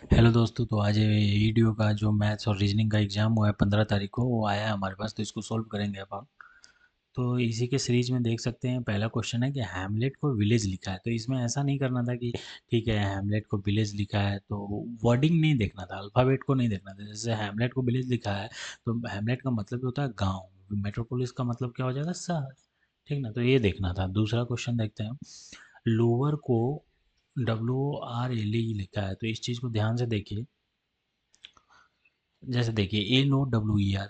Hello दोस्तों। तो आज ये वीडियो का जो मैथ्स और रीजनिंग का एग्ज़ाम हुआ है 15 तारीख को, वो आया है हमारे पास, तो इसको सॉल्व करेंगे अब हम। तो इसी के सीरीज में देख सकते हैं, पहला क्वेश्चन है कि हैमलेट को विलेज लिखा है। तो इसमें ऐसा नहीं करना था कि ठीक है हैमलेट को विलेज लिखा है तो वर्डिंग नहीं देखना था, अल्फ़ाबेट को नहीं देखना था। जैसे हैमलेट को विलेज लिखा है तो हैमलेट का मतलब होता है गाँव, मेट्रोपोलिस का मतलब क्या हो जाएगा, शहर। ठीक ना, तो ये देखना था। दूसरा क्वेश्चन देखते हैं। लोअर को WORLE लिखा है, तो इस चीज़ को ध्यान से देखिए। जैसे देखिए LOWER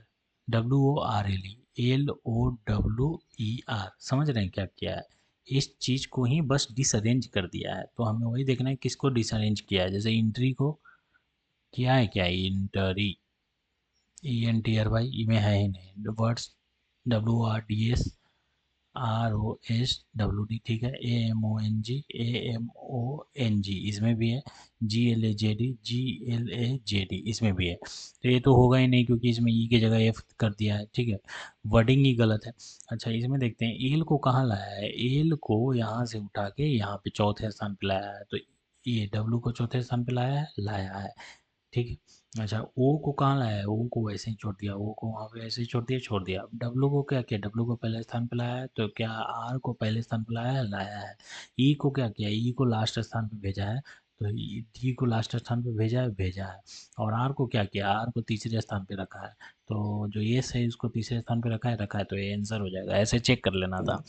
समझ रहे हैं क्या किया है। इस चीज़ को ही बस डिसअरेंज कर दिया है, तो हमें वही देखना है किसको डिसअरेंज किया है। जैसे इंट्री को किया है, क्या है इंटरी, ENTRY में है ही नहीं। वर्ड्स WRDS ROSWD, ठीक है। AMONG इसमें भी है। GLAJD इसमें भी है। तो ये तो होगा ही नहीं क्योंकि इसमें ई की जगह एफ कर दिया है, ठीक है। वर्डिंग ही गलत है। अच्छा, इसमें देखते हैं एल को कहाँ लाया है। एल को यहाँ से उठा के यहाँ पे चौथे स्थान पे लाया है, तो ये डब्लू को चौथे स्थान पे लाया है, ठीक है। अच्छा, ओ को कहाँ लाया है, ओ को वैसे ही छोड़ दिया, ओ को वहाँ पे ऐसे ही छोड़ दिया। अब डब्लू को क्या किया, डब्लू को पहले स्थान पे लाया है, तो क्या आर को पहले स्थान पे लाया है। ई को क्या किया, ई को लास्ट स्थान पे भेजा है, तो डी को लास्ट स्थान पे भेजा है। और आर को क्या किया, आर को तीसरे स्थान पे रखा है। तो जो ये है उसको तीसरे स्थान पे रखा है, तो ये आंसर हो जाएगा। ऐसे चेक कर लेना था।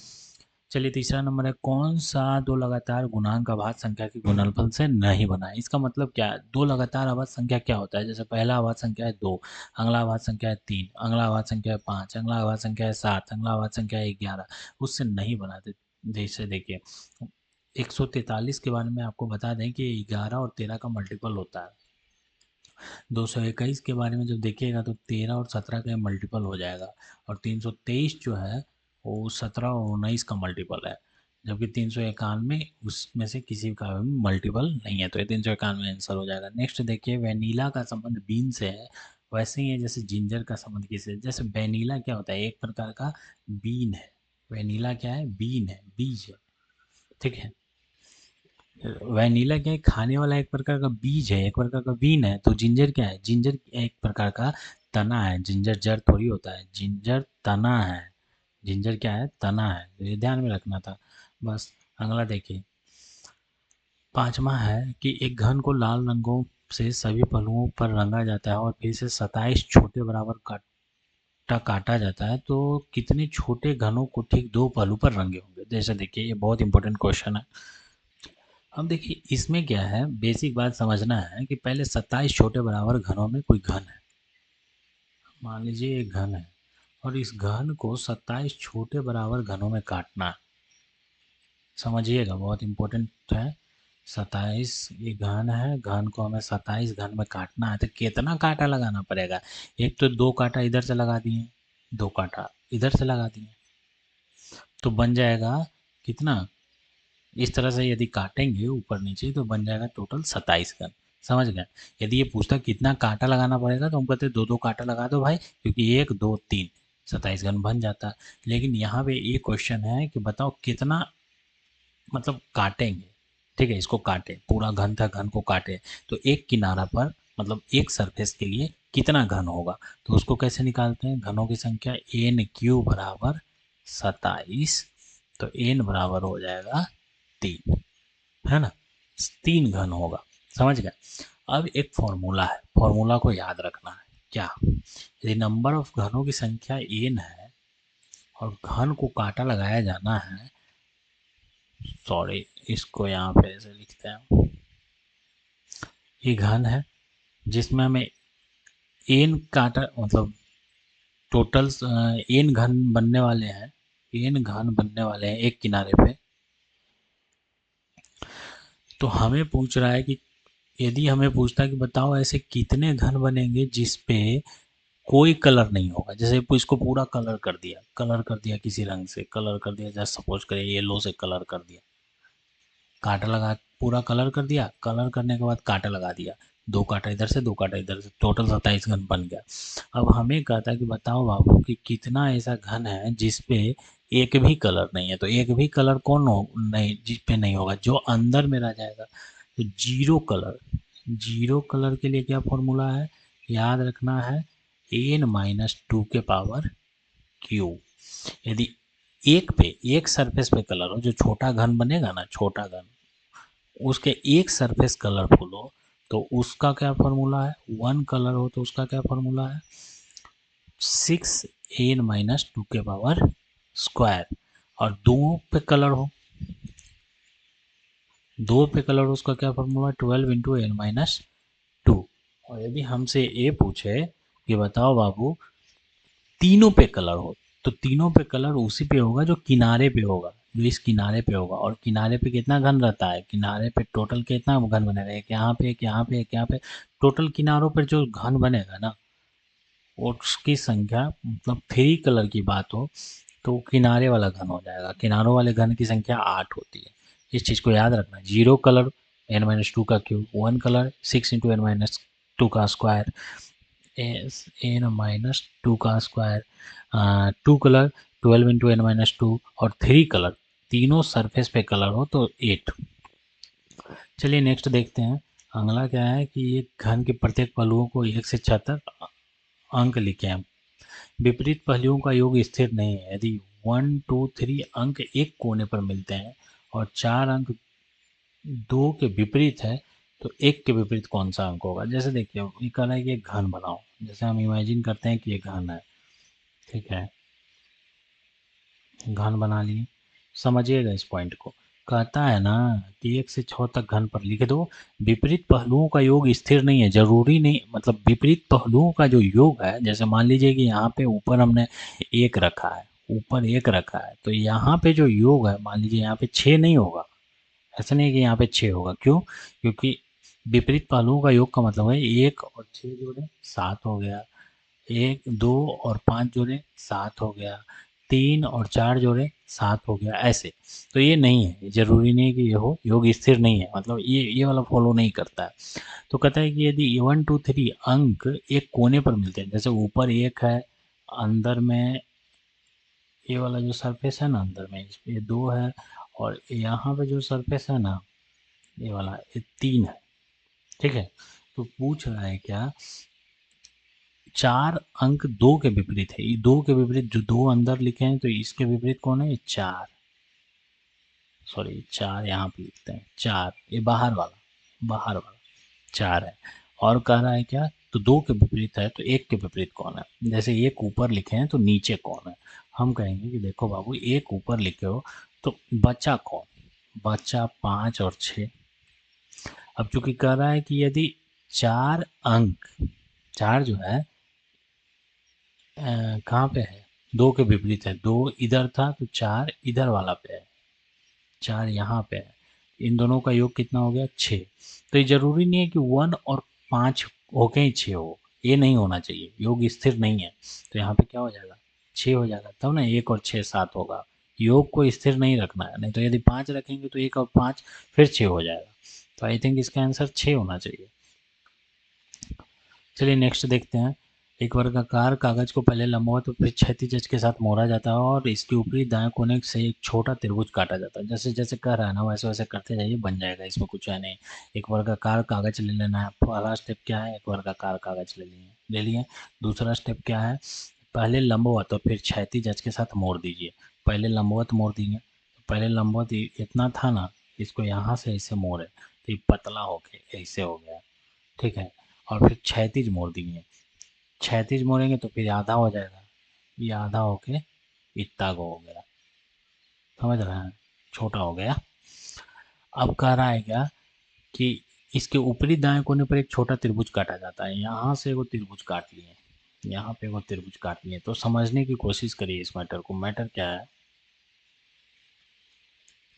चलिए, तीसरा नंबर है, कौन सा दो लगातार गुणांक अभाज्य संख्या के गुणनफल से नहीं बना है। इसका मतलब क्या है, दो लगातार अभाज्य संख्या क्या होता है। जैसे पहला अभाज्य संख्या है 2, अगला अभाज्य संख्या है 3, अगला अभाज्य संख्या है 5, अगला अभाज्य संख्या है 7, अगला अभाज्य संख्या है 11, उससे नहीं बनाते। जैसे देखिए 143 के बारे में आपको बता दें कि 11 और 13 का मल्टीपल होता है। 221 के बारे में जब देखिएगा तो 13 और 17 का मल्टीपल हो जाएगा। और 323 जो है वो 17 और 19 का मल्टीपल है। जबकि 391 उसमें से किसी का भी मल्टीपल नहीं है, तो ये 391 आंसर हो जाएगा। नेक्स्ट देखिए, वेनिला का संबंध बीन से है, वैसे ही है जैसे जिंजर का संबंध किससे। जैसे वेनिला क्या होता है, एक प्रकार का बीन है। वेनिला क्या है, बीन है, बीज है, ठीक है। वैनिला क्या है, खाने वाला एक प्रकार का बीज है, एक प्रकार का बीन है। तो जिंजर क्या है, जिंजर एक प्रकार का तना है। जिंजर जड़ थोड़ी होता है, जिंजर तना है। जिंजर क्या है, तना है, तो ये ध्यान में रखना था बस। अगला देखिए, पांचवा है कि एक घन को लाल रंगों से सभी पहलुओं पर रंगा जाता है और फिर से 27 छोटे बराबर काटा काटा जाता है, तो कितने छोटे घनों को ठीक दो पहलू पर रंगे होंगे। जैसे देखिए, ये बहुत इंपॉर्टेंट क्वेश्चन है। अब देखिए इसमें क्या है, बेसिक बात समझना है कि पहले 27 छोटे बराबर घनों में कोई घन है। मान लीजिए एक घन है और इस घन को 27 छोटे बराबर घनों में काटना है। समझिएगा, बहुत इंपॉर्टेंट है। 27 ये घन है, घन को हमें 27 घन में काटना है, तो कितना कांटा लगाना पड़ेगा। एक तो दो कांटा इधर से लगा दिए, दो कांटा इधर से लगा दिए, तो बन जाएगा कितना। इस तरह से यदि काटेंगे ऊपर नीचे तो बन जाएगा टोटल 27 गन। समझ गए। यदि ये पूछता कितना कांटा लगाना पड़ेगा तो हम कहते दो दो कांटा लगा दो भाई, क्योंकि 1 2 3 27 गन बन जाता है। लेकिन यहाँ पे ये क्वेश्चन है कि बताओ कितना, मतलब काटेंगे। ठीक है, इसको काटे, पूरा घन था, घन को काटे, तो एक किनारा पर, मतलब एक सरफेस के लिए कितना घन होगा। तो उसको कैसे निकालते हैं, घनों की संख्या N³ बराबर 27, तो N बराबर हो जाएगा 3, है ना। 3 घन होगा। समझ गए। अब एक फॉर्मूला है, फॉर्मूला को याद रखना है। क्या, यदि नंबर ऑफ घनों की संख्या n है और घन को काटा लगाया जाना है, सॉरी इसको यहाँ पे ऐसे लिखते हैं, ये घन है जिसमें हमें n काटा, मतलब टोटल n घन बनने वाले हैं, n घन बनने वाले हैं एक किनारे पे। तो हमें पूछ रहा है कि यदि हमें पूछता है कि बताओ ऐसे कितने घन बनेंगे जिस पे कोई कलर नहीं होगा। जैसे इसको पूरा कलर कर दिया किसी रंग से, कलर कर दिया, जैसे सपोज करिए येलो से कलर कर दिया, कांटा लगा, पूरा कलर कर दिया, कलर करने के बाद कांटा लगा दिया, दो कांटा इधर से दो कांटा इधर से, टोटल 27 घन बन गया। अब हमें कहता है कि बताओ बाबू कि कितना ऐसा घन है जिसपे एक भी कलर नहीं है। तो एक भी कलर कौन हो नहीं, जिस पे नहीं होगा, जो अंदर में रह जाएगा, तो जीरो कलर। जीरो कलर के लिए क्या फॉर्मूला है, याद रखना है n-2 के पावर क्यू। यदि एक सरफेस पे कलर हो, जो छोटा घन बनेगा ना, छोटा घन, उसके एक सरफेस कलरफुल हो तो उसका क्या फॉर्मूला है, वन कलर हो तो उसका क्या फॉर्मूला है, 6n-2 के पावर स्क्वायर। और दो पे कलर हो उसका क्या फॉर्मूला, 12 × n-2। और यदि हमसे ये पूछे कि बताओ बाबू तीनों पे कलर हो, तो तीनों पे कलर उसी पे होगा जो किनारे पे होगा, जो इस किनारे पे होगा। और किनारे पे कितना घन रहता है, किनारे पे टोटल कितना घन बनेगा, एक यहाँ पे, एक यहाँ पे, एक यहाँ पे, टोटल किनारों पर जो घन बनेगा ना, उसकी संख्या, मतलब 3 कलर की बात हो तो किनारे वाला घन हो जाएगा। किनारों वाले घन की संख्या 8 होती है। इस चीज़ को याद रखना। जीरो कलर n-2 का क्यूब, वन कलर 6 × n-2 का स्क्वायर, n-2 का स्क्वायर, टू कलर 12 × n-2, और थ्री कलर, तीनों सरफेस पे कलर हो तो 8। चलिए नेक्स्ट देखते हैं। अगला क्या है कि एक घन के प्रत्येक पहलुओं को 1 से 6 तक अंक लिखे हैं। विपरीत पहलुओं का योग स्थिर नहीं है। यदि 1, 2, 3 अंक एक कोने पर मिलते हैं और 4 अंक दो के विपरीत है, तो एक के विपरीत कौन सा अंक होगा। जैसे देखिए ये कह रहा है कि एक घन बनाओ, जैसे हम इमेजिन करते हैं कि ये घन है, ठीक है, घन बना लिए। समझिएगा इस पॉइंट को। कहता है ना कि 1 से 6 तक घन पर लिख दो। विपरीत पहलुओं का योग स्थिर नहीं है, जरूरी नहीं, मतलब विपरीत पहलुओं का जो योग है, जैसे मान लीजिए कि यहाँ पे ऊपर हमने एक रखा है, ऊपर एक रखा है, तो यहाँ पे जो योग है, मान लीजिए यहाँ पे 6 नहीं होगा। ऐसा नहीं है कि यहाँ पे 6 होगा, क्यों, क्योंकि विपरीत पहलुओं का योग का मतलब है 1 और 6 जोड़े 7 हो गया, 1, 2 और 5 जोड़े 7 हो गया, 3 और 4 जोड़े 7 हो गया, ऐसे। तो ये नहीं है, जरूरी नहीं है कि ये हो, योग स्थिर नहीं है, मतलब ये वाला फॉलो नहीं करता है। तो कहता है कि यदि 1, 2, 3 अंक एक कोने पर मिलते हैं, जैसे ऊपर एक है, अंदर में ये वाला जो सरफेस है ना, अंदर में ये 2 है, और यहाँ पे जो सरफेस है ना, ये वाला, ये 3 है, ठीक है। तो पूछ रहा है क्या, 4 अंक 2 के विपरीत है, ये 2 के विपरीत जो 2 अंदर लिखे हैं, तो इसके विपरीत कौन है, ये 4, सॉरी 4 यहाँ पे लिखते हैं, 4 ये बाहर वाला 4 है। और कह रहा है क्या, तो 2 के विपरीत है तो 1 के विपरीत कौन है। जैसे एक ऊपर लिखे हैं तो नीचे कौन है। हम कहेंगे कि देखो बाबू एक ऊपर लिखे हो तो बचा कौन, बचा 5 और 6। अब चूंकि कह रहा है कि यदि 4 अंक, 4 जो है कहाँ पे है, 2 के विपरीत है, 2 इधर था तो 4 इधर वाला पे है, 4 यहाँ पे है, इन दोनों का योग कितना हो गया, 6। तो ये जरूरी नहीं है कि 1 और 5 होके ही 6 हो, ये नहीं होना चाहिए, योग स्थिर नहीं है। तो यहाँ पे क्या हो जाएगा, 6 हो जाएगा, तब ना 1 और 6 7 होगा। योग को स्थिर नहीं रखना है, नहीं तो यदि 5 रखेंगे तो 1 और 5 फिर 6 हो जाएगा। तो आई थिंक इसका आंसर 6 होना चाहिए। चलिए नेक्स्ट देखते हैं। एक वर्गाकार कागज को पहले लंबवत और फिर क्षैतिज अक्ष के साथ मोड़ा जाता है और इसके ऊपरी दाएं कोने से एक छोटा त्रिभुज काटा जाता है। जैसे जैसे कर रहा है ना, वैसे वैसे करते जाइए, बन जाएगा, इसमें कुछ है नहीं। एक वर्गाकार कागज ले लेना है। पहला स्टेप क्या है, एक वर्गाकार कागज ले लिए। दूसरा स्टेप क्या है, पहले लंबवत और फिर क्षैतिज अक्ष के साथ मोड़ दीजिए। पहले लंबवत मोड़ दिए, पहले लंबवत इतना था ना, इसको यहाँ से ऐसे मोड़े तो ये पतला हो गया, ऐसे हो गया, ठीक है। और फिर क्षैतिज मोड़ दिए, क्षैतिज मोड़ेंगे तो फिर आधा हो जाएगा, ये आधा होके इतना को हो गया, समझ रहे हैं, छोटा हो गया। अब कह रहा है क्या कि इसके ऊपरी दाएं कोने पर एक छोटा त्रिभुज काटा जाता है। यहाँ से वो त्रिभुज काट लिए, यहाँ पे वो त्रिभुज काट लिए। तो समझने की कोशिश करिए इस मैटर को। मैटर क्या है,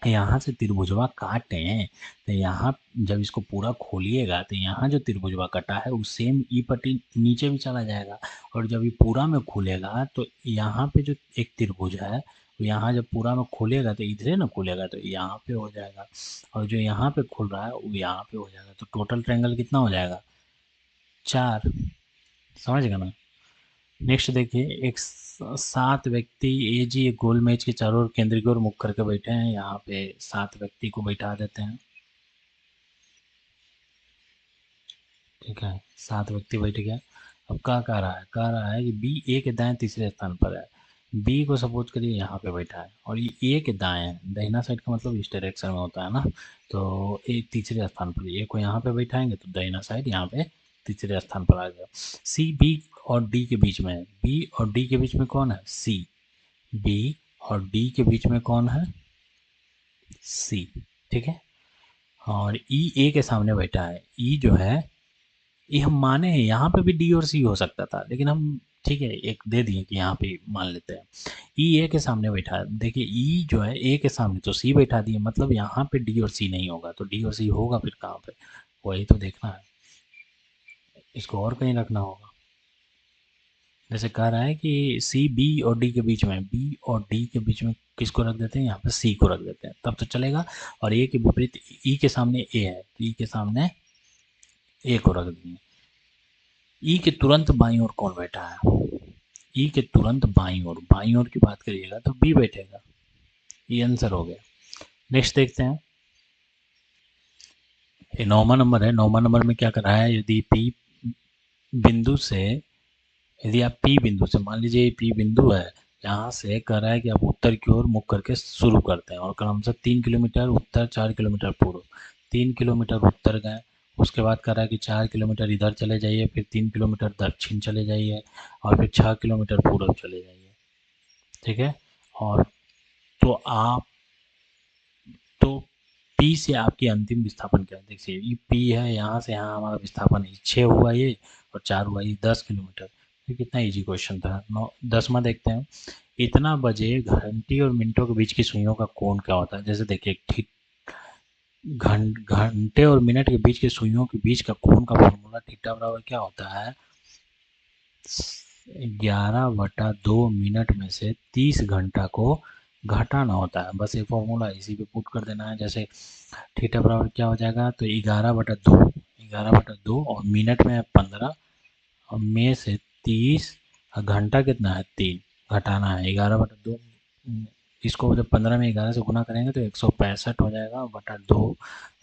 यहाँ से त्रिभुजवा काटे हैं, तो यहाँ जब इसको पूरा खोलिएगा तो यहाँ जो त्रिभुजवा कटा है वो सेम ई पट्टी नीचे भी चला जाएगा। और जब ये पूरा में खुलेगा तो यहाँ पे जो एक त्रिभुज है, वो यहाँ जब पूरा में खुलेगा तो इधर ना खुलेगा तो यहाँ पे हो जाएगा, और जो यहाँ पे खुल रहा है वो यहाँ पे हो जाएगा। तो टोटल ट्रायंगल कितना हो जाएगा, 4। समझ गए ना। नेक्स्ट देखिए, एक 7 व्यक्ति ए जी एक गोल मेज के चारों ओर केंद्र की ओर मुख करके बैठे हैं। यहाँ पे 7 व्यक्ति को बैठा देते हैं। ठीक है, 7 व्यक्ति बैठ गया। अब क्या कह रहा है कि बी ए के दाएं तीसरे स्थान पर है। बी को सपोज करिए यहाँ पे बैठा है और ये ए के दाएं है, दाहिना साइड का मतलब इस डायरेक्शन में होता है ना। तो ए तीसरे स्थान पर, ए को यहाँ पे बैठाएंगे तो दाहिना साइड यहाँ पे तीसरे स्थान पर आ गया। सी बी और डी के बीच में है। बी और डी के बीच में कौन है? सी। बी और डी के बीच में कौन है? सी। ठीक है। और ई ए के सामने बैठा है। ई जो है, ये हम माने हैं यहाँ पे भी डी और सी हो सकता था, लेकिन हम ठीक है एक दे दिए कि यहाँ पे मान लेते हैं। ई ए के सामने बैठा है। देखिए ई जो है ए के सामने तो सी बैठा दिए, मतलब यहाँ पे डी और सी नहीं होगा, तो डी और सी होगा फिर कहाँ पे? वही तो देखना है, इसको और कहीं रखना होगा। जैसे कह रहा है कि सी बी और डी के बीच में, बी और डी के बीच में किसको रख देते हैं? यहाँ पे सी को रख देते हैं, तब तो चलेगा। और ए के विपरीत ई के सामने ए है, तो ई के सामने ए को रख देंगे। ई के तुरंत बाईं ओर कौन बैठा है? ई के तुरंत बाईं ओर की बात करिएगा तो बी बैठेगा। ये आंसर हो गया। नेक्स्ट देखते हैं। ये 9वां नंबर है। 9वां नंबर में क्या कर रहा है? यदि पी बिंदु से, यदि आप पी बिंदु से, मान लीजिए पी बिंदु है, यहाँ से कह रहा है कि आप उत्तर की ओर मुख करके शुरू करते हैं और क्रमशः 3 किलोमीटर उत्तर, 4 किलोमीटर पूर्व। 3 किलोमीटर उत्तर गए, उसके बाद कह रहा है कि 4 किलोमीटर इधर चले जाइए, फिर 3 किलोमीटर दक्षिण चले जाइए और फिर 6 किलोमीटर पूर्व चले जाइए। ठीक है। और तो आप, तो पी से आपकी अंतिम विस्थापन क्या है? देखिए ये पी है, यहाँ से यहाँ हमारा विस्थापन है 6 हुआ ये, और 4 हुआ ये, 10 किलोमीटर। ये कितना इजी क्वेश्चन था। 10वां देखते हैं। इतना बजे घंटी और मिनटों के बीच की सुइयों का कोण क्या होता है? जैसे देखिए ठीक, घंटे और मिनट के बीच की सुइयों के बीच का कोण का फॉर्मूला थीटा बराबर क्या होता है? 11/2 मिनट में से 30 घंटा को घटाना होता है। बस ये फॉर्मूला इसी पे पुट कर देना है। जैसे थीटा बराबर क्या हो जाएगा? तो 11/2, 11/2 और मिनट में है 15 और में से 30, और घंटा कितना है? 3, घटाना है 11/2। इसको जब 15 में 11 से गुना करेंगे तो 165 हो जाएगा बटा 2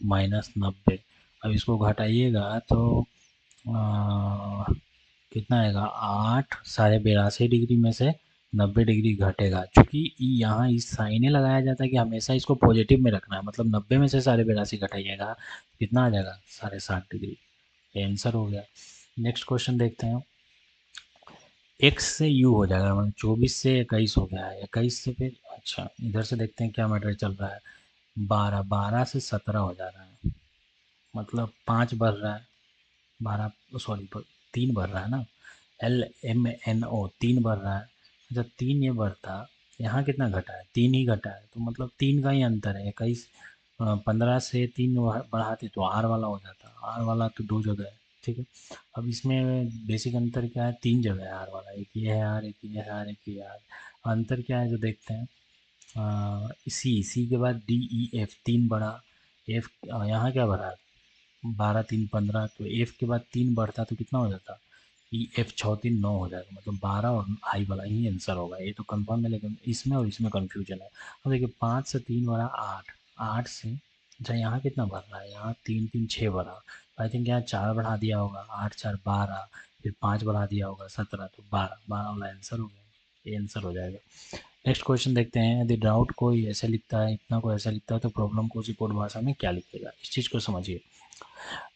माइनस 90। अब इसको घटाइएगा तो कितना आएगा? 8 82.5 डिग्री में से 90 डिग्री घटेगा। चूँकि यहाँ इस साइने लगाया जाता है कि हमेशा इसको पॉजिटिव में रखना है, मतलब 90 में से 82.5 घटाइएगा, कितना आ जाएगा? 60.5 डिग्री। ये आंसर हो गया। नेक्स्ट क्वेश्चन देखते हैं। एक्स से यू हो जाएगा, मतलब 24 से 21 हो गया है, 21 से फिर अच्छा इधर से देखते हैं क्या मैटर चल रहा है। 12 से 17 हो जा रहा है, मतलब 5 बढ़ रहा है। 12 सॉरी 3 बढ़ रहा है ना। LMNO 3 बढ़ रहा है। जब 3 ये बढ़ता, यहाँ कितना घटा है? 3 ही घटा है, तो मतलब 3 का ही अंतर है। 21 15 से 3 बढ़ाते तो आर वाला हो जाता, आर वाला तो 2 जगह है। ठीक है। अब इसमें बेसिक अंतर क्या है? 3 जगह है आर वाला, एक ये है आर, एक ये है आर, एक ये आर। अंतर क्या है जो देखते हैं। सी के बाद DEF 3 बढ़ा। एफ यहाँ क्या बढ़ा? 12 3 15, तो एफ के बाद 3 बढ़ता तो कितना हो जाता? एफ 6 3 9 हो जाएगा, मतलब 12 और आई वाला ही आंसर होगा। ये तो कंफर्म है, लेकिन इसमें और इसमें कंफ्यूजन है। अब देखिए 5 से 3 बढ़ा 8, 8 से अच्छा यहाँ कितना बढ़ रहा है? यहाँ 3 3 6 बढ़ा, आई थिंक यहाँ 4 बढ़ा दिया होगा, 8 4 12, फिर 5 बढ़ा दिया होगा 17, तो 12 12 वाला आंसर हो गया। ये आंसर हो जाएगा। नेक्स्ट क्वेश्चन देखते हैं। यदि ड्राउट कोई ऐसे लिखता है, इतना को ऐसा लिखता है, तो प्रॉब्लम को उसी कोड भाषा में क्या लिखेगा? इस चीज़ को समझिए।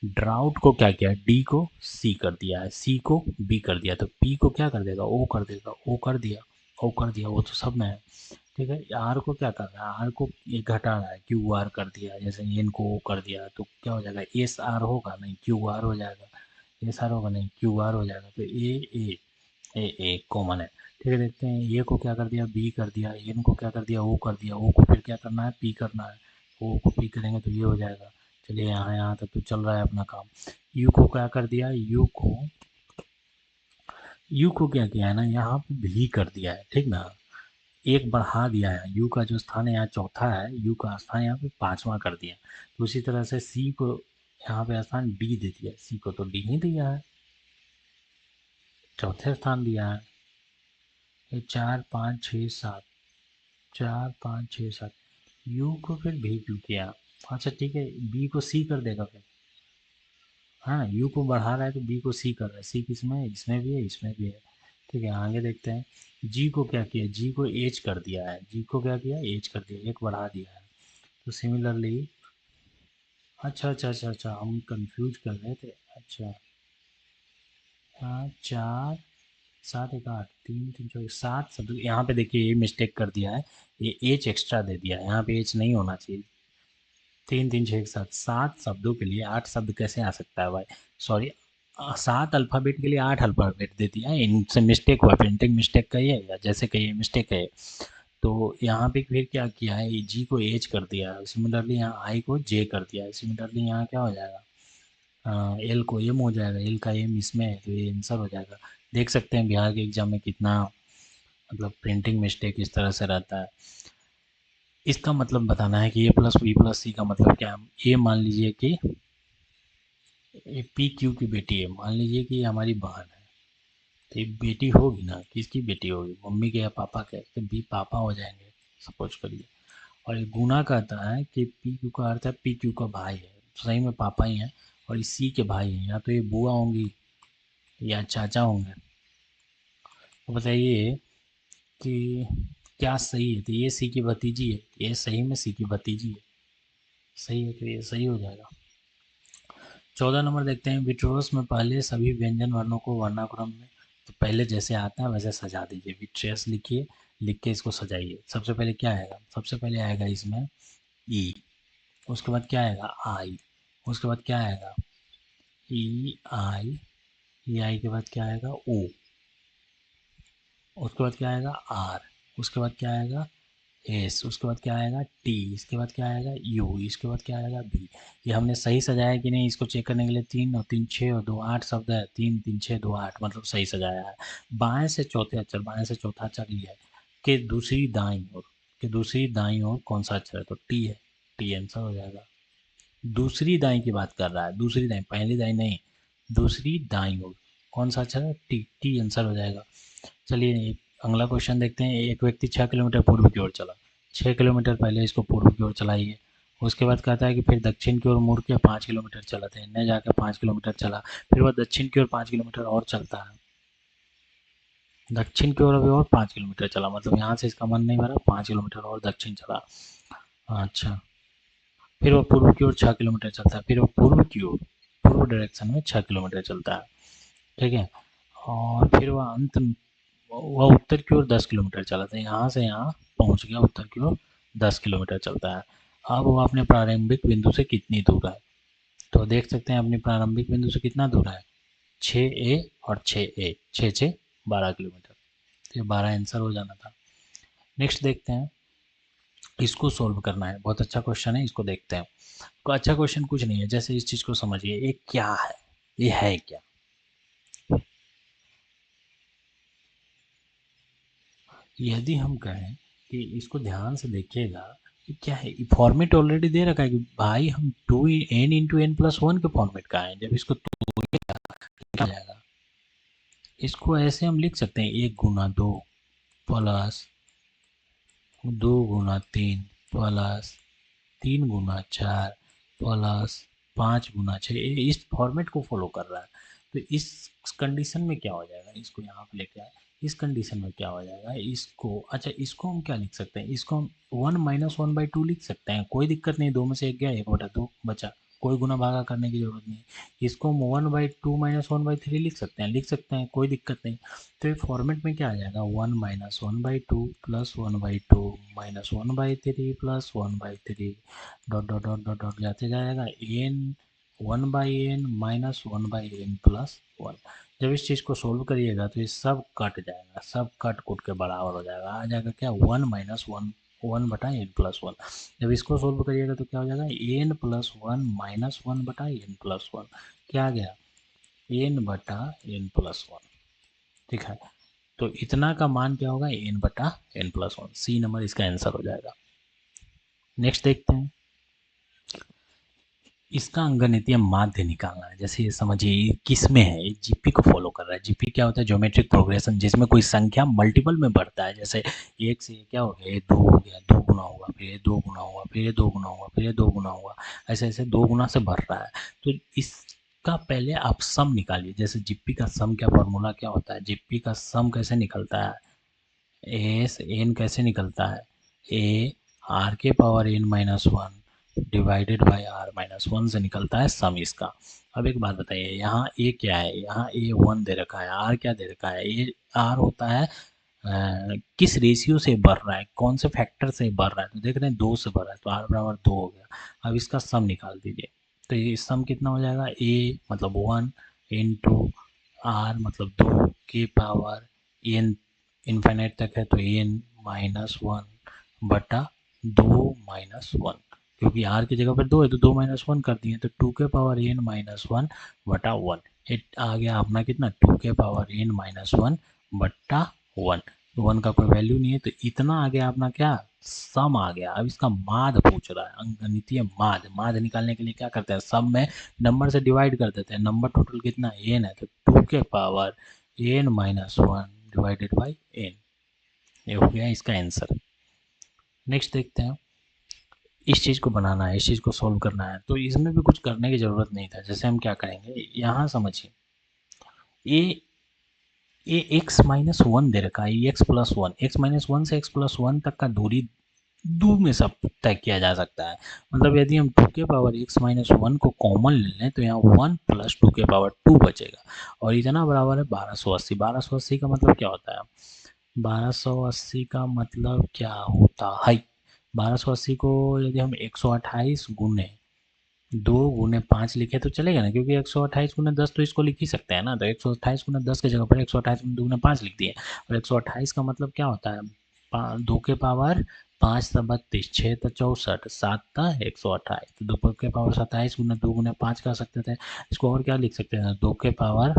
ड्राउट को क्या किया? डी को सी कर दिया है, सी को बी कर दिया, तो पी को क्या कर देगा? ओ कर देगा, ओ कर दिया, ओ कर दिया, वो तो सब में है। ठीक है। आर को क्या कर रहा है? आर को ये घटा रहा है, क्यू आर कर दिया। जैसे एन को ओ कर दिया तो क्या हो जाएगा? एस आर होगा नहीं, क्यू आर हो जाएगा। एस आर होगा नहीं, क्यू आर हो जाएगा। तो ए कॉमन है। ठीक है। देखते हैं ए को क्या कर दिया? बी कर दिया। एन को क्या कर दिया? ओ कर दिया। ओ को फिर क्या करना है? पी करना है। ओ को पी करेंगे तो ये हो जाएगा। चलिए यहाँ यहाँ तक तो चल रहा है अपना काम। यू को क्या कर दिया? यू को क्या किया है ना, यहाँ पे भी कर दिया है। ठीक ना, एक बढ़ा दिया है। यू का जो स्थान है यहाँ चौथा है, यू का स्थान यहाँ पे 5वां कर दिया। तो उसी तरह से सी को यहाँ पे स्थान डी दे दिया। सी को तो डी ही दिया है, चौथे स्थान दिया है। ये 4 5 6 7, 4 5 6 7, यू को फिर भी क्यों किया? अच्छा ठीक है, बी को सी कर देगा फिर। हाँ, यू को बढ़ा रहा है तो बी को सी कर रहा है, सी किस में है, इसमें भी है, इसमें भी है। ठीक है, आगे देखते हैं। जी को क्या किया, जी को एच कर दिया है, जी को क्या किया, एच कर दिया, एक बढ़ा दिया है। तो सिमिलरली, अच्छा अच्छा अच्छा अच्छा, हम कंफ्यूज कर रहे थे। अच्छा, हाँ, चार, सात एक आठ, तीन तीन चौबीस, सात शब्द यहाँ पे देखिए, ये मिस्टेक कर दिया है, ये एच एक्स्ट्रा दे दिया है, यहाँ पे एच नहीं होना चाहिए। तीन तीन छः एक सात, सात शब्दों के लिए आठ शब्द कैसे आ सकता है भाई? सॉरी, सात अल्फ़ाबेट के लिए आठ अल्फ़ाबेट दे दिया है, इनसे मिस्टेक हुआ, प्रिंटिंग मिस्टेक कहिए या जैसे कहिए मिस्टेक है। तो यहाँ पे फिर क्या किया है, जी को एच कर दिया है, सिमिलरली यहाँ आई को जे कर दिया है, सिमिलरली यहाँ क्या हो जाएगा, एल को एम हो जाएगा, एल का एम इसमें है तो ये आंसर हो जाएगा। देख सकते हैं बिहार के एग्जाम में कितना मतलब प्रिंटिंग मिस्टेक इस तरह से रहता है। इसका मतलब बताना है कि ए प्लस बी प्लस सी का मतलब क्या है। ए मान लीजिए कि ये पी क्यू की बेटी है, मान लीजिए कि ये हमारी बहन है, तो ये बेटी होगी ना, किसकी बेटी होगी, मम्मी के या पापा के, तो बी पापा हो जाएंगे, सपोज करिए। और ये गुना कहता है कि पी क्यू का अर्थ है पी क्यू का भाई है, तो सही में पापा ही हैं, और इस सी के भाई हैं, या तो ये बुआ होंगी या चाचा होंगे। तो बताइए कि क्या सही है, तो ये सी की भतीजी है, ये सही में सी की भतीजी है, सही है, तो ये सही हो जाएगा। 14 नंबर देखते हैं, विट्रोस में पहले सभी व्यंजन वर्णों को वर्णाक्रम में, तो पहले जैसे आता है वैसे सजा दीजिए, विट्रेस लिखिए, लिख के इसको सजाइए। सबसे पहले क्या आएगा, सबसे पहले आएगा इसमें ई, उसके बाद क्या आएगा आई, उसके बाद क्या आएगा ई आई के बाद क्या आएगा ओ, उसके बाद क्या आएगा आर, उसके बाद क्या आएगा एस, उसके बाद क्या आएगा टी, इसके बाद क्या आएगा यू, इसके बाद क्या आएगा बी। ये हमने सही सजाया कि नहीं, इसको चेक करने के लिए तीन और तीन छः और दो आठ शब्द है, तीन तीन छः दो आठ, मतलब सही सजाया है। बाएं से चौथे अक्षर, बाएं से चौथा अक्षर ये है कि दूसरी दाई ओर, कि दूसरी दाई ओर कौन सा अक्षर है, तो टी है, टी आंसर हो जाएगा। दूसरी दाई की बात कर रहा है, दूसरी दाई, पहली दाई नहीं, दूसरी दाई ओर कौन सा अक्षर है, टी, टी आंसर हो जाएगा। चलिए अगला क्वेश्चन देखते हैं। एक व्यक्ति 6 किलोमीटर पूर्व की ओर चला, 6 किलोमीटर पहले इसको पूर्व की ओर चलाइए। उसके बाद कहता है कि फिर दक्षिण की ओर मुड़ के 5 किलोमीटर चला था, इन्हें जाकर 5 किलोमीटर चला, फिर वह दक्षिण की ओर 5 किलोमीटर और चलता है, दक्षिण की ओर अभी और 5 किलोमीटर चला, मतलब यहाँ से इसका मन नहीं भरा, 5 किलोमीटर और दक्षिण चला। अच्छा, फिर वह पूर्व की ओर 6 किलोमीटर चलता है, फिर वह पूर्व की ओर, पूर्व डायरेक्शन में 6 किलोमीटर चलता है। ठीक है, और फिर वह उत्तर की ओर 10 किलोमीटर चला था, यहाँ से यहाँ पहुँच गया, उत्तर की ओर 10 किलोमीटर चलता है। अब वो अपने प्रारंभिक बिंदु से कितनी दूर है, तो देख सकते हैं अपनी प्रारंभिक बिंदु से कितना दूर है, 6 ए और 6 ए, छः छः 12 किलोमीटर, तो ये 12 आंसर हो जाना था। नेक्स्ट देखते हैं, इसको सोल्व करना है, बहुत अच्छा क्वेश्चन है, इसको देखते हैं। तो अच्छा क्वेश्चन कुछ नहीं है, जैसे इस चीज़ को समझिए, ये क्या है, ये है क्या, यदि हम कहें कि इसको ध्यान से देखिएगा, ये क्या है, फॉर्मेट ऑलरेडी दे रखा है कि भाई हम two N into N plus one के फॉर्मेट का है, जब इसको क्या जाएगा, इसको ऐसे हम लिख सकते हैं, 1 गुना 2 प्लस 2 गुना 3 प्लस 3 गुना 4 प्लस 5 गुना 6, इस फॉर्मेट को फॉलो कर रहा है। तो इस कंडीशन में क्या हो जाएगा, इसको यहाँ पे लेके आए, इस कंडीशन में क्या हो जाएगा, इसको, अच्छा इसको हम क्या लिख सकते हैं, इसको हम 1 - 1/2 लिख सकते हैं, कोई दिक्कत नहीं, दो में से एक गया, 1/2 बचा, कोई गुना भागा करने की जरूरत नहीं। इसको हम 1/2 - 1/3 लिख सकते हैं, कोई दिक्कत नहीं। तो ये फॉर्मेट में क्या आ जाएगा, 1 - 1/2 plus 1/2 -1/3 plus 1/3, dot dot dot dot dot जाते जाएगा, N 1/n minus 1/n plus 1। जब इस चीज़ को सोल्व करिएगा तो ये सब कट जाएगा, सब कट कुट के बराबर हो जाएगा, आ जाएगा क्या, 1 - 1, 1/n+1। जब इसको सोल्व करिएगा तो क्या हो जाएगा, n+1 -1/n+1, क्या आ गया, n/n+1। ठीक है, तो इतना का मान क्या होगा, n/n+1, सी नंबर इसका आंसर हो जाएगा। नेक्स्ट देखते हैं, इसका अंगनितीय माध्य निकालना है। जैसे ये समझिए किस में है, जीपी को फॉलो कर रहा है। जीपी क्या होता है, ज्योमेट्रिक प्रोग्रेशन, जिसमें कोई संख्या मल्टीपल में बढ़ता है। जैसे एक से क्या हो गया, ये दो हो गया, 2 गुना हुआ, फिर ये 2 गुना हुआ, फिर ये 2 गुना हुआ, फिर ये 2 गुना हुआ, ऐसे ऐसे 2 गुना से बढ़ रहा है। तो इस का पहले आप सम निकालिए। जैसे जिप्पी का सम क्या फॉर्मूला क्या होता है, जिप्पी का सम कैसे निकलता है, एस एन कैसे निकलता है, ए आर के power N minus one divided by R minus one से निकलता है सम इसका। अब एक बात बताइए, यहाँ ए क्या है, यहाँ ए वन दे रखा है, आर क्या दे रखा है, ए आर होता है किस रेशियो से बढ़ रहा है, कौन से फैक्टर से बढ़ रहा है, तो देख रहे हैं 2 से बढ़ रहा है, तो आर बराबर 2 हो गया। अब इसका सम निकाल दीजिए, तो ये सम कितना हो जाएगा, ए मतलब 1 इंटू आर मतलब 2 के पावर एन इनफाइनाइट तक है, तो एन माइनस वन बटा 2 - 1, क्योंकि आर की जगह पर 2 है तो 2 - 1 कर दिए, तो 2 के पावर एन माइनस वन बटा वन। आ गया अपना कितना, 2 के पावर एन माइनस वन बट्टा वन। वन का कोई वैल्यू नहीं है, तो इतना आ गया अपना क्या, सम आ गया। अब इसका माध्य पूछ रहा है, अंकगणितीय माध्य। माध्य निकालने के लिए क्या करते हैं, सम में नंबर से डिवाइड कर देते हैं। नंबर टोटल कितना एन है, तो 2 के power N minus one divided by N, ये हो गया इसका आंसर। नेक्स्ट देखते हैं, इस चीज़ को बनाना है, इस चीज़ को सॉल्व करना है, तो इसमें भी कुछ करने की ज़रूरत नहीं था। जैसे हम क्या करेंगे, यहाँ समझिए, ए ए एक्स माइनस वन दे रखा है, x plus one, x minus one से एक्स प्लस वन तक का दूरी दो में सब तय किया जा सकता है। मतलब यदि हम टू के पावर एक्स माइनस वन को कॉमन ले लें तो यहाँ वन प्लस टू के पावर टू बचेगा, और इतना बराबर है 1280। 1280 का मतलब क्या होता है, 1280 का मतलब क्या होता है, 1280 को यदि हम 128 गुने 2 × 5 लिखे तो चलेगा ना, क्योंकि 128 × 10 तो इसको लिख ही सकते हैं ना, तो 128 × 10 की जगह पर 128 × 2 × 5 लिख दिए। और 128 का मतलब क्या होता है, 2 के पावर 5 × 32, 6 × 64, 7 × 128, तो 2 के पावर 27 × 2 × 5 कर सकते थे। इसको और क्या लिख सकते हैं, 2 के पावर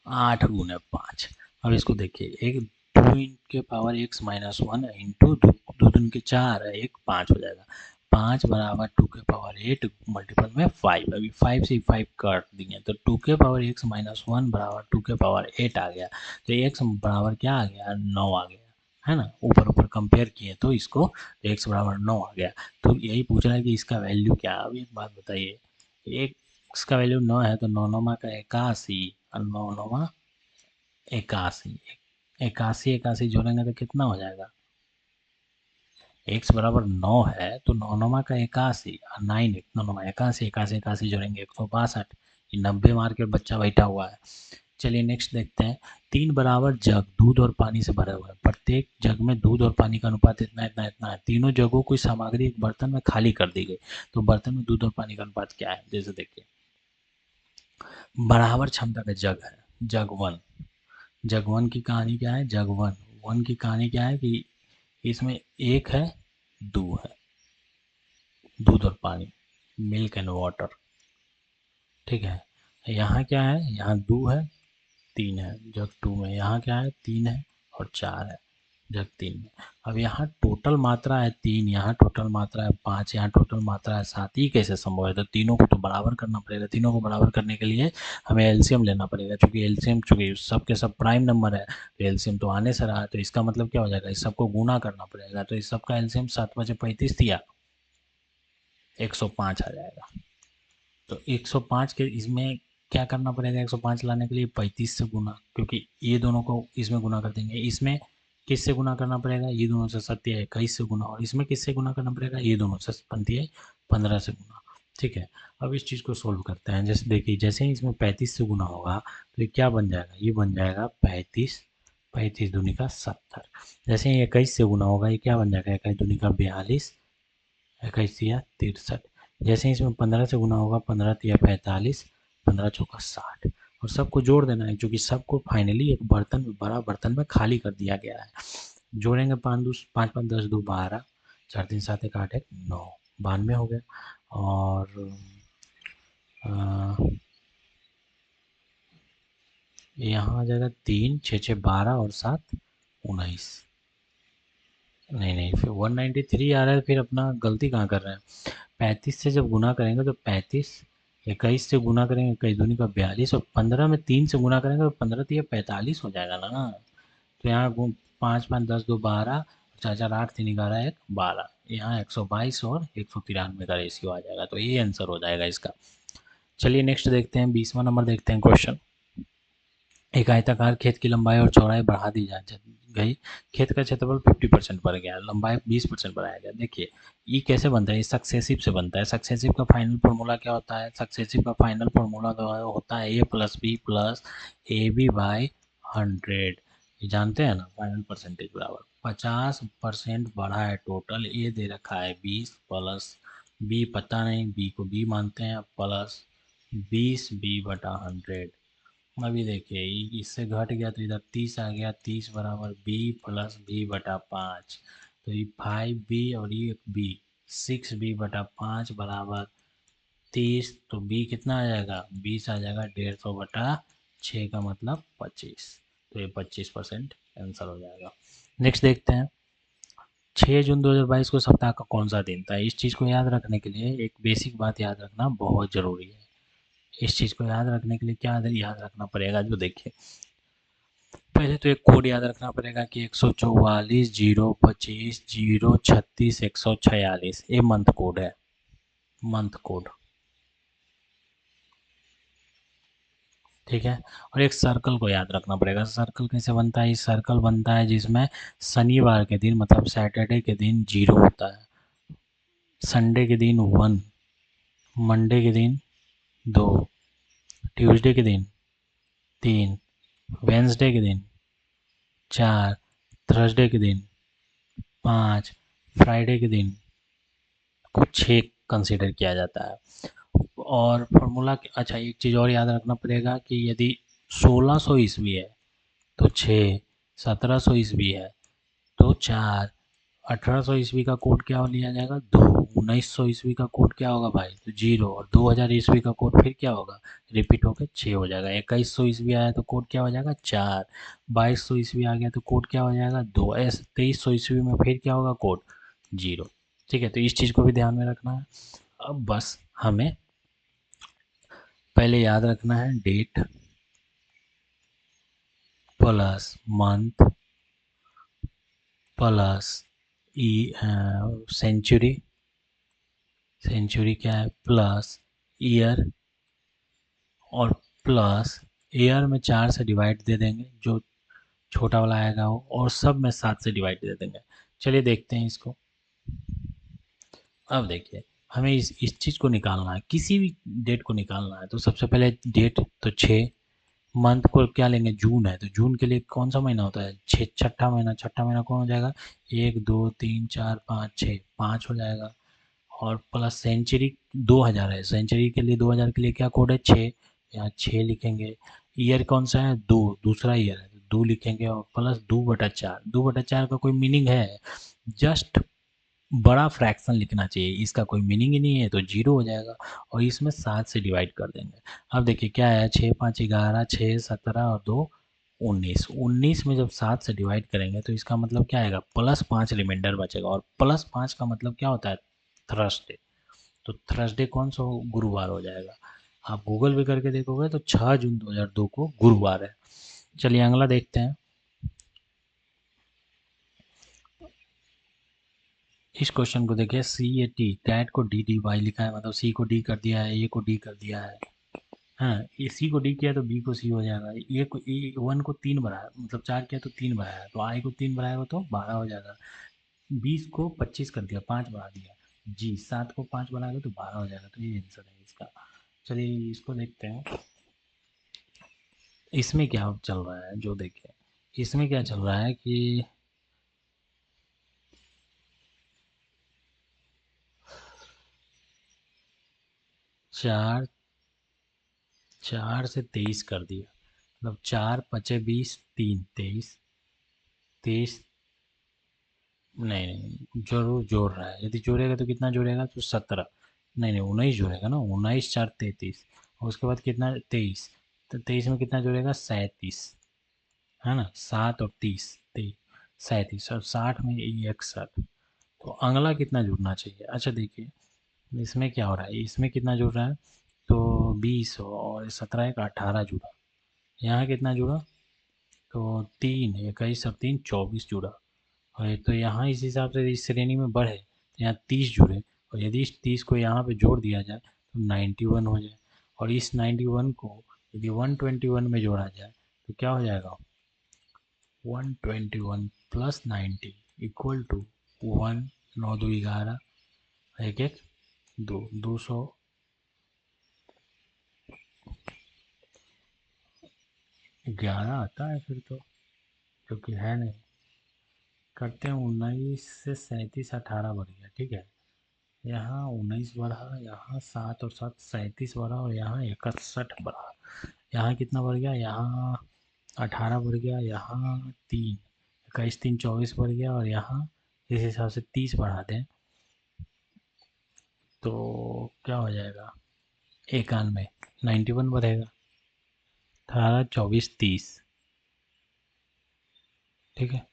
8 × 5। अब इसको देखिए, एक 2 के power x minus one into दो, 2 × 4 है, एक 5 हो जाएगा। 5 बराबर 2 के पावर 8 मल्टीपल में 5, अभी 5 से 5 काट दिए, तो 2 के पावर एक्स माइनस वन बराबर 2 के पावर 8 आ गया। तो एक्स बराबर क्या आ गया, 9 आ गया, है ना। ऊपर ऊपर कंपेयर किए तो इसको, तो एक्स बराबर 9 आ गया। तो यही पूछ रहा है कि इसका वैल्यू क्या है। अब एक बात बताइए, एक्स का वैल्यू 9 है, तो 9 9 का 81 और 9 9 81, 81 81 जोड़ेंगे तो कितना हो जाएगा, एक्स बराबर 9 है तो 9 9 का 81 और 9 9 9 81, 81 81 जोड़ेंगे 162। ये 90 मार के बच्चा बैठा हुआ है। चलिए नेक्स्ट देखते हैं, 3 बराबर जग दूध और पानी से भरे हुए हैं, प्रत्येक जग में दूध और पानी का अनुपात इतना इतना इतना है। तीनों जगों की सामग्री एक बर्तन में खाली कर दी गई, तो बर्तन में दूध और पानी का अनुपात क्या है। जैसे देखिए, बराबर क्षमता का जग है, जग वन, जग वन की कहानी क्या है, जग वन वन की कहानी क्या है कि इसमें एक है, दो है, दूध और पानी, मिल्क एंड वाटर, ठीक है। यहाँ क्या है, यहाँ दो है, तीन है जग टू में, यहाँ क्या है, तीन है और चार है जग तीन में। अब यहाँ टोटल मात्रा है तीन, यहाँ टोटल मात्रा है पाँच, यहाँ टोटल मात्रा है सात, ही कैसे संभव है, तो तीनों को तो बराबर करना पड़ेगा। तीनों को बराबर करने के लिए हमें एलसीएम लेना पड़ेगा, क्योंकि एलसीएम चूंकि सब के सब प्राइम नंबर है, तो एलसीएम तो आने से रहा है, तो इसका मतलब क्या हो जाएगा, इस सबको गुना करना पड़ेगा, तो इस सबका एलसीएम 7×5 = 35 दिया, 105 आ जाएगा। तो 105 के इसमें क्या करना पड़ेगा, 105 लाने के लिए 35 से गुना, क्योंकि ये दोनों को इसमें गुना कर देंगे, इसमें किससे गुना करना पड़ेगा, ये दोनों से 21 से गुना, और इसमें किससे गुना करना पड़ेगा, ये दोनों से 15 से गुना, ठीक है। अब इस चीज़ को सोल्व करते हैं। जैसे देखिए, जैसे ही इसमें 35 से गुना होगा तो ये क्या बन जाएगा, ये बन जाएगा 35, 35 दूनी का 70। जैसे ही 21 से गुना होगा, ये क्या बन जाएगा, 21 दूनी का 42, 21 या 63। जैसे इसमें 15 से गुना होगा, 15 या 45, 15 चौका 60, और सबको जोड़ देना है, क्योंकि सबको फाइनली एक बर्तन में, बड़ा बर्तन में खाली कर दिया गया है। जोड़ेंगे, 5 5 10 2 12, 4 3 7 1 8 1 9, 92 हो गया। और यहाँ आ जाएगा 3 6 6 12 और 7 19, नहीं नहीं, फिर 193 आ रहा है, फिर अपना गलती कहाँ कर रहे हैं। 35 से जब गुना करेंगे तो 35, 21 से गुना करेंगे 21 दूनी का 42, और 15 में 3 से गुना करेंगे तो 15 तो ये 45 हो जाएगा ना। तो यहाँ 5 5 10 2 12, 4 4 8 3 11 1 12, यहाँ 122 और 193 का रेशियो आ जाएगा, तो ये आंसर हो जाएगा इसका। चलिए नेक्स्ट देखते हैं, 20वां नंबर देखते हैं क्वेश्चन। एक आयताकार खेत की लंबाई और चौड़ाई बढ़ा दी जा गई। खेत का क्षेत्रफल 50% बढ़ गया, लंबाई 20% बढ़ाया गया। देखिए ये कैसे बनता है, ये सक्सेसिव से बनता है। सक्सेसिव का फाइनल फार्मूला क्या होता है? सक्सेसिव का फाइनल फार्मूला होता है a+b+ab/100। ये जानते हैं ना, फाइनल परसेंटेज बराबर 50% बढ़ा है टोटल, ए दे रखा है 20 प्लस बी पता नहीं, बी को बी मानते हैं, प्लस 20b/100। अभी देखिए इससे घट गया तो इधर 30 आ गया, 30 बराबर b+b/5। तो ये 5b और ये b, 6b/5 बराबर 30। तो b कितना आ जाएगा? 20 आ जाएगा, 150/6 का मतलब 25। तो ये 25% आंसर हो जाएगा। नेक्स्ट देखते हैं, 6 जून 2022 को सप्ताह का कौन सा दिन था? इस चीज़ को याद रखने के लिए एक बेसिक बात याद रखना बहुत ज़रूरी है। इस चीज़ को याद रखने के लिए क्या याद रखना पड़ेगा, जो देखिए पहले तो एक कोड याद रखना पड़ेगा कि 144, 025, 036, 146, ये मंथ कोड है, मंथ कोड। ठीक है। और एक सर्कल को याद रखना पड़ेगा। सर्कल कैसे बनता है? इस सर्कल बनता है जिसमें शनिवार के दिन मतलब सैटरडे के दिन 0 होता है, संडे के दिन 1, मंडे के दिन 2, ट्यूसडे के दिन 3, वेंसडे के दिन 4, थर्सडे के दिन 5, फ्राइडे के दिन को 6 कंसिडर किया जाता है। और फार्मूला, अच्छा एक चीज़ और याद रखना पड़ेगा कि यदि 1600 ईस्वी है तो 6, 1700 ईस्वी है तो 4, 1800 ईस्वी का कोड क्या लिया जाएगा? 2, 1900 ईस्वी का कोड क्या होगा भाई? तो 0, और 2000 ईस्वी का कोड फिर क्या होगा? रिपीट होकर 6 हो जाएगा। 2100 ईस्वी आया तो कोड क्या हो जाएगा? 4, 2200 ईस्वी आ गया तो कोड क्या हो जाएगा? 2, ऐसे 2300 ईस्वी में फिर क्या होगा? कोड 0। ठीक है, तो इस चीज़ को भी ध्यान में रखना है। अब बस हमें पहले याद रखना है डेट प्लस मंथ प्लस ई सेंचुरी, सेंचुरी क्या है? प्लस ईयर, और प्लस ईयर में 4 से डिवाइड दे देंगे, जो छोटा वाला आएगा वो, और सब में 7 से डिवाइड दे देंगे। चलिए देखते हैं इसको। अब देखिए हमें इस चीज़ को निकालना है, किसी भी डेट को निकालना है। तो सबसे पहले डेट तो 6, मंथ को क्या लेंगे? जून है तो जून के लिए कौन सा महीना होता है? छठा महीना। छठा महीना कौन हो जाएगा? 1 2 3 4 5 6, 5 हो जाएगा। और प्लस सेंचुरी 2000 है, सेंचुरी के लिए 2000 के लिए क्या कोड है? 6, यहाँ 6 लिखेंगे। ईयर कौन सा है? 2, दूसरा ईयर है, 2 लिखेंगे। और प्लस 2/4, 2/4 का कोई मीनिंग है? जस्ट बड़ा फ्रैक्शन लिखना चाहिए, इसका कोई मीनिंग ही नहीं है, तो 0 हो जाएगा। और इसमें 7 से डिवाइड कर देंगे। अब देखिए क्या है, 6 5 11, 6 17 और 2 19। 19 में जब 7 से डिवाइड करेंगे तो इसका मतलब क्या आएगा? +5 रिमाइंडर बचेगा। और +5 का मतलब क्या होता है? थर्सडे। तो थर्सडे कौन सा गुरुवार हो जाएगा। आप गूगल भी करके देखोगे तो 6 जून 2002 को गुरुवार है। चलिए अगला देखते हैं। इस क्वेश्चन को देखिए, सी ए टी, कैट को डी डी वाई लिखा है, मतलब सी को डी कर दिया है, ए को डी कर दिया है। हाँ, ए सी को डी किया तो बी को सी हो जाएगा। ए को ए 1 को 3 बनाया, मतलब 4 किया तो 3 बनाया, तो आई को 3 बनाएगा तो 12 हो जाएगा। 20 को 25 कर दिया, 5 बढ़ा दिया। जी 7 को 5 बनाएगा तो 12 हो जाएगा। तो ये आंसर है इसका। चलिए इसको देखते हैं, इसमें क्या चल रहा है, जो देखिए इसमें क्या चल रहा है कि 4, 4 से 23 कर दिया, मतलब 4 पचे 20, 3 23, 23। नहीं नहीं, जरूर जोड़ रहा है, यदि जोड़ेगा तो कितना जोड़ेगा? तो 17, नहीं नहीं 19 जोड़ेगा ना, 19 4 33। और उसके बाद कितना? 23। तो 23 में कितना जोड़ेगा? 37, है ना, 7 और 30, 23, 37, और 60 में 61। तो अगला कितना जुड़ना चाहिए? अच्छा देखिए इसमें क्या हो रहा है, इसमें कितना जुड़ रहा है? तो 20 और 17 एक 18 जुड़ा। यहाँ कितना जुड़ा? तो 3 21 और 3 24 जुड़ा। और तो यहाँ इस हिसाब से इस श्रेणी में बढ़े तो यहाँ 30 जुड़े। और यदि इस 30 को यहाँ पे जोड़ दिया जाए तो 91 हो जाए। और इस 91 को यदि 121 में जोड़ा जाए तो क्या हो जाएगा, 121 प्लस 90 इक्वल टू 1, 9 2 11, एक एक दो, 211 आता है फिर तो, क्योंकि है नहीं। करते हैं 19 से 37 18 बढ़ गया, ठीक है। यहाँ 19 बढ़ा, यहाँ 7 और 7 37 बढ़ा, और यहाँ 61 बढ़ा। यहाँ कितना बढ़ गया, यहाँ 18 बढ़ गया, यहाँ 3, 21 3 24 बढ़ गया, और यहाँ इस हिसाब से 30 बढ़ा दें तो क्या हो जाएगा, एक आन में 91 बढ़ेगा। 18 24 30, ठीक है।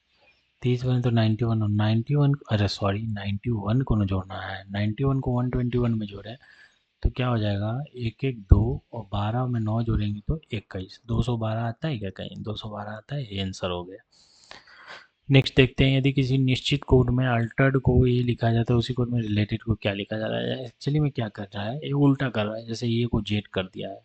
30 बने तो 91, और 91, अरे सॉरी 91 को न जोड़ना है, 91 को 121 में जोड़े तो क्या हो जाएगा, एक एक दो, और 12 में 9 जोड़ेंगे तो 21, 212 आता है क्या, कहीं 212 आता है, ये आंसर हो गया। नेक्स्ट देखते हैं, यदि किसी निश्चित कोड में अल्टर्ड को ये लिखा जाता है, उसी कोड में रिलेटेड को क्या लिखा जा रहा है। एक्चुअली में क्या कर रहा है, ये उल्टा कर रहा है, जैसे ये को जेड कर दिया है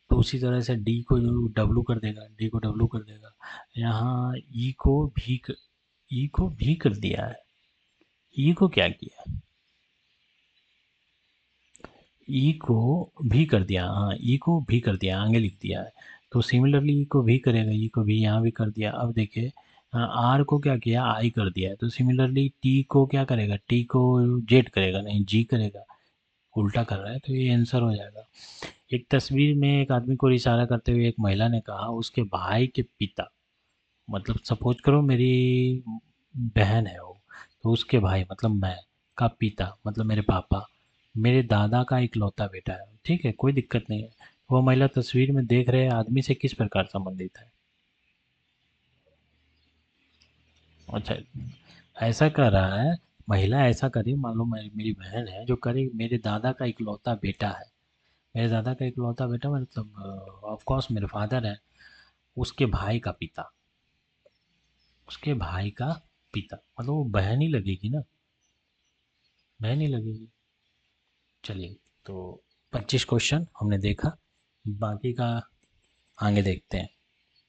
तो उसी तरह से डी को डब्लू कर देगा, डी को डब्लू कर देगा। यहाँ ई को भी कर दिया है। ई को क्या किया, ई को भी कर दिया, हाँ ई को भी कर दिया, आगे लिख दिया है। तो सिमिलरली ई को भी करेगा, ई को भी यहाँ भी कर दिया। अब देखिए आर को क्या किया, आई कर दिया है, तो सिमिलरली टी को क्या करेगा, टी को जेड करेगा, नहीं जी करेगा, उल्टा कर रहा है, तो ये आंसर हो जाएगा। एक तस्वीर में एक आदमी को इशारा करते हुए एक महिला ने कहा, उसके भाई के पिता, मतलब सपोज करो मेरी बहन है वो, तो उसके भाई मतलब मैं का पिता मतलब मेरे पापा, मेरे दादा का इकलौता बेटा है, ठीक है, कोई दिक्कत नहीं है। वो महिला तस्वीर में देख रहे आदमी से किस प्रकार संबंधित है। अच्छा, ऐसा कर रहा है, महिला ऐसा करी, मान लो मेरी बहन है जो करी, मेरे दादा का इकलौता बेटा है, मेरे दादा का इकलौता बेटा मतलब ऑफ कोर्स मेरे फादर है, उसके भाई का पिता, उसके भाई का पिता, मतलब वो बहन ही लगेगी ना, बहन ही लगेगी। चलिए, तो 25 क्वेश्चन हमने देखा, बाकी का आगे देखते हैं।